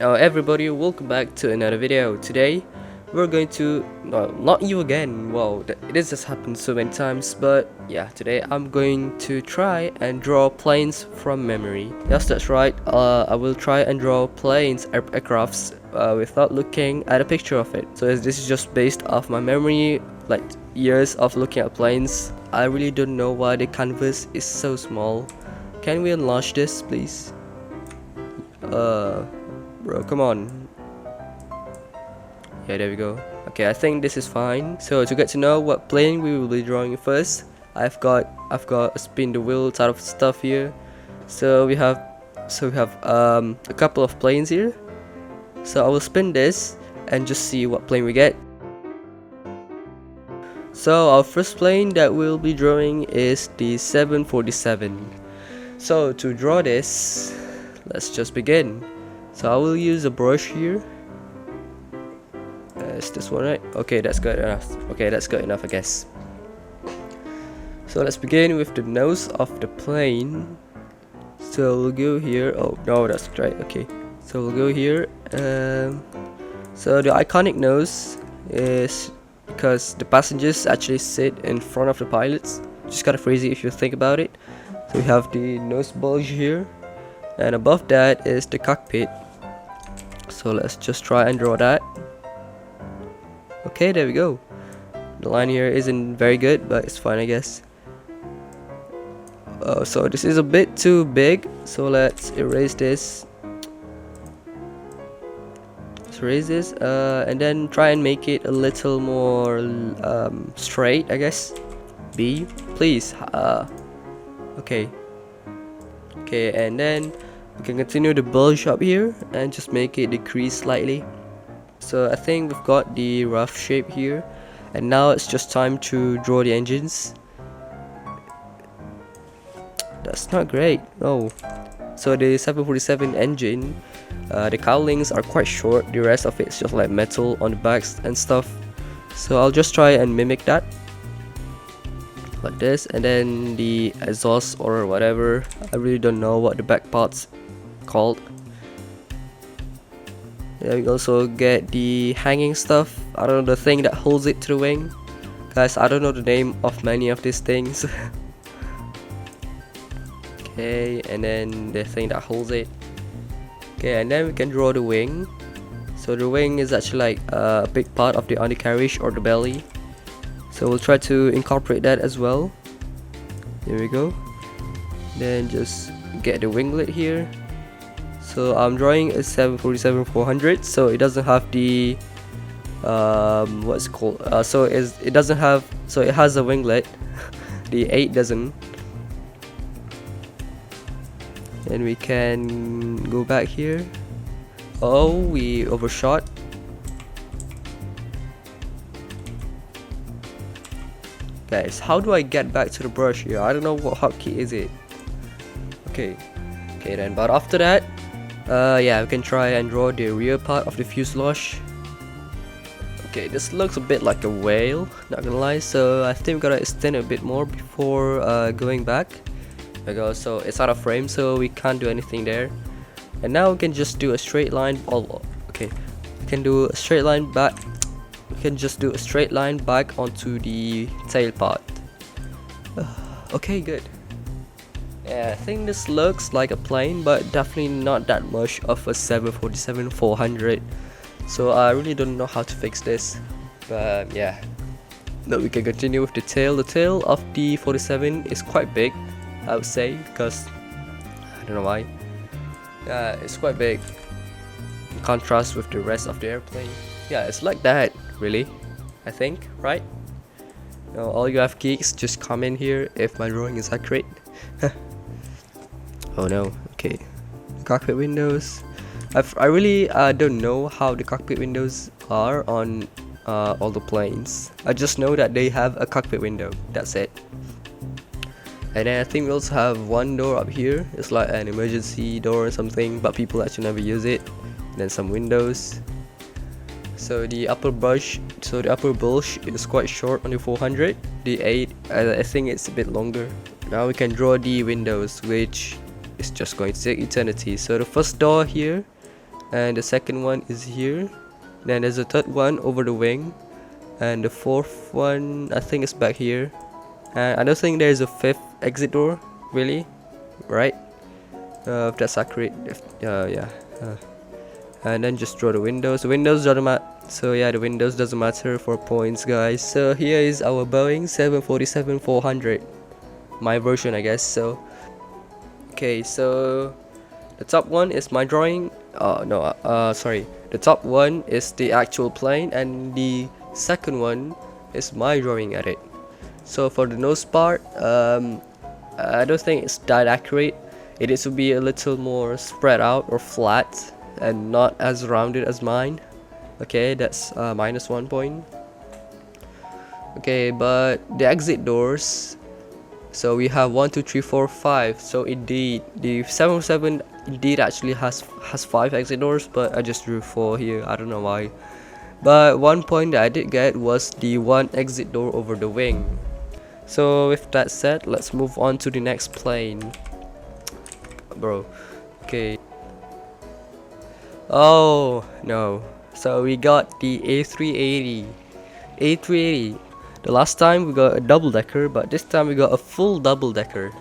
Now everybody, welcome back to another video. Today we're going to, not you again, wow, this has happened so many times, but yeah, today I'm going to try and draw planes from memory. Yes, that's right, I will try and draw planes, aircrafts, without looking at a picture of it. So this is just based off my memory, like years of looking at planes. I really don't know why the canvas is so small. Can we enlarge this, please? Bro, come on. Yeah, there we go. Okay, I think this is fine. So to get to know what plane we will be drawing first, I've got a spin the wheel type of stuff here. So we have a couple of planes here. So I will spin this and just see what plane we get. So our first plane that we'll be drawing is the 747. So to draw this, let's just begin. So I will use a brush here. Is this one right? Okay, that's good enough. Okay, that's good enough, I guess. So let's begin with the nose of the plane. So we'll go here. Oh no, that's right. Okay, so we'll go here. So the iconic nose is because the passengers actually sit in front of the pilots. Just kind of crazy if you think about it. So we have the nose bulge here, and above that is the cockpit. So let's just try and draw that. Okay, there we go. The line here isn't very good, but it's fine, I guess. So this is a bit too big, so let's erase this. Let's erase this, and then try and make it a little more straight, I guess. B, please. Okay. Okay, and then we can continue the bulge up here and just make it decrease slightly. So I think we've got the rough shape here, and now it's just time to draw the engines. That's not great. Oh, so the 747 engine, the cowlings are quite short. The rest of it's just like metal on the backs and stuff. So I'll just try and mimic that like this, and then the exhaust or whatever, I really don't know what the back part's called. Yeah, we also get the hanging stuff. I don't know, the thing that holds it to the wing. Guys, I don't know the name of many of these things. Okay, and then the thing that holds it. Okay, and then we can draw the wing. So the wing is actually like a big part of the undercarriage or the belly. So we'll try to incorporate that as well. Here we go. Then just get the winglet here. So I'm drawing a 747-400, so it doesn't have the what's it called? So it doesn't have. So it has a winglet. The 8 doesn't. Then we can go back here. Oh, we overshot. Guys, how do I get back to the brush here? I don't know what hotkey is it. Okay then, but after that, yeah, we can try and draw the rear part of the fuselage. Okay, this looks a bit like a whale, not gonna lie, so I think we gotta extend it a bit more before going back. There we go, so it's out of frame, so we can't do anything there. And now we can just do a straight line. Okay, we can do a straight line back. We can just do a straight line back onto the tail part. Okay, good. Yeah, I think this looks like a plane, but definitely not that much of a 747-400. So I really don't know how to fix this. But yeah. Now we can continue with the tail. The tail of the 47 is quite big, I would say, because I don't know why. Yeah, it's quite big in contrast with the rest of the airplane. Yeah, it's like that, really, I think, right? Now, all you have geeks, just comment here if my drawing is accurate. Oh no, okay. Cockpit windows. I really don't know how the cockpit windows are on all the planes. I just know that they have a cockpit window, that's it. And then I think we also have one door up here. It's like an emergency door or something, but people actually never use it. And then some windows. So the upper bulge is quite short on the 400. The 8, I think it's a bit longer. Now we can draw the windows, which is just going to take eternity. So the first door here, and the second one is here. Then there's a third one over the wing, and the fourth one I think is back here. And I don't think there's a fifth exit door, really, right? If that's accurate, yeah. And then just draw the windows. The windows doesn't matter. So yeah, the windows doesn't matter for points, guys. So here is our Boeing 747-400, my version, I guess. So okay, so the top one is my drawing. No, sorry. The top one is the actual plane, and the second one is my drawing at it. So for the nose part, I don't think it's that accurate. It needs to be a little more spread out or flat and not as rounded as mine. Okay, that's -1 point. Okay, but the exit doors, so we have 1 2 3 4 5. So indeed the 707 indeed actually has 5 exit doors, but I just drew 4 here. I don't know why. But one point that I did get was the one exit door over the wing. So with that said, let's move on to the next plane, bro. Okay. Oh no, so we got the A380. The last time we got a double-decker, but this time we got a full double-decker.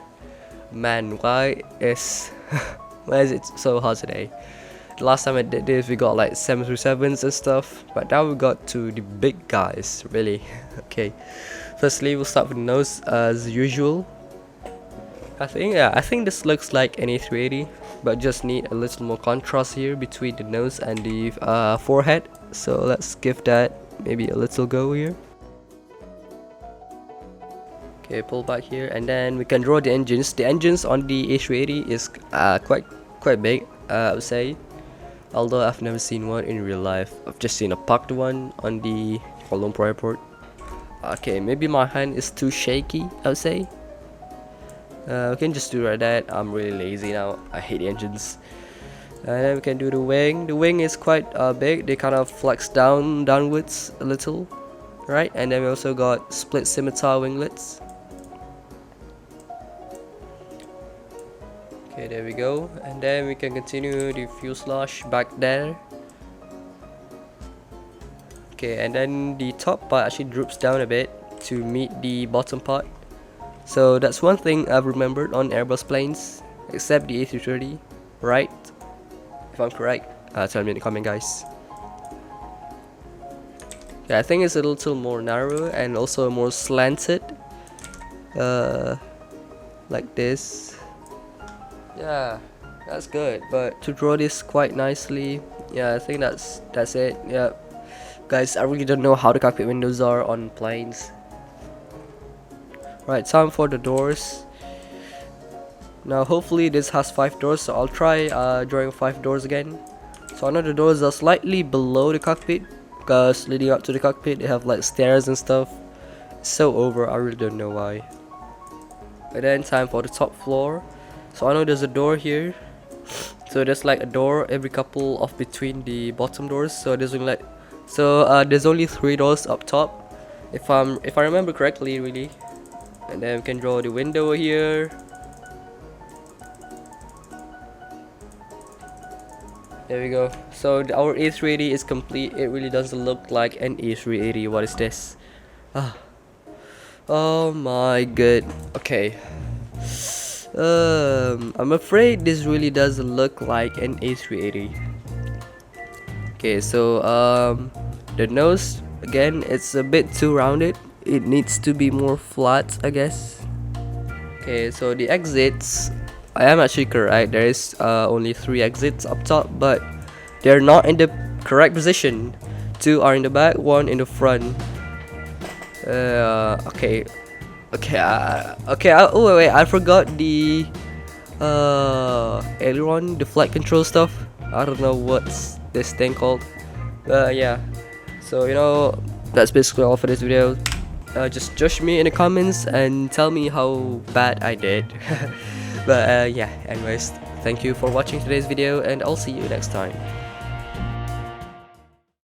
Man, why is it so hard today? The last time I did this we got like 737s and stuff, but now we got to the big guys, really. Okay, firstly we'll start with the nose as usual. I think this looks like an A380, but just need a little more contrast here between the nose and the forehead. So let's give that maybe a little go here. Okay, pull back here, and then we can draw the engines. The engines on the A380 is quite big, I would say. Although I've never seen one in real life. I've just seen a parked one on the Kuala Lumpur airport. Okay, maybe my hand is too shaky, I would say. We can just do like that. I'm really lazy now. I hate the engines. And then we can do the wing. The wing is quite big. They kind of flex downwards a little, right? And then we also got split scimitar winglets. Okay, there we go. And then we can continue the fuselage back there. Okay, and then the top part actually droops down a bit to meet the bottom part. So that's one thing I've remembered on Airbus planes, except the A330, right? If I'm correct, tell me in the comment, guys. Yeah, I think it's a little more narrow and also more slanted, like this. Yeah, that's good. But to draw this quite nicely, yeah, I think that's it. Yeah, guys, I really don't know how the cockpit windows are on planes. Right, time for the doors. Now hopefully this has 5 doors, so I'll try drawing 5 doors again. So I know the doors are slightly below the cockpit, because leading up to the cockpit they have like stairs and stuff. It's so over, I really don't know why. And then time for the top floor. So I know there's a door here, so there's like a door every couple of between the bottom doors. So there's only 3 doors up top, if I remember correctly, really. And then we can draw the window here. There we go. So our A380 is complete. It really doesn't look like an A380. What is this? Oh my god. Okay. I'm afraid this really doesn't look like an A380. Okay, so the nose again, it's a bit too rounded. It needs to be more flat, I guess. Okay, so the exits, I am actually correct. There is only 3 exits up top, but they're not in the correct position. 2 are in the back, 1 in the front. Okay. Oh wait, I forgot the aileron, the flight control stuff. I don't know what's this thing called. Yeah. So that's basically all for this video. Just judge me in the comments and tell me how bad I did. But yeah, anyways, thank you for watching today's video, and I'll see you next time.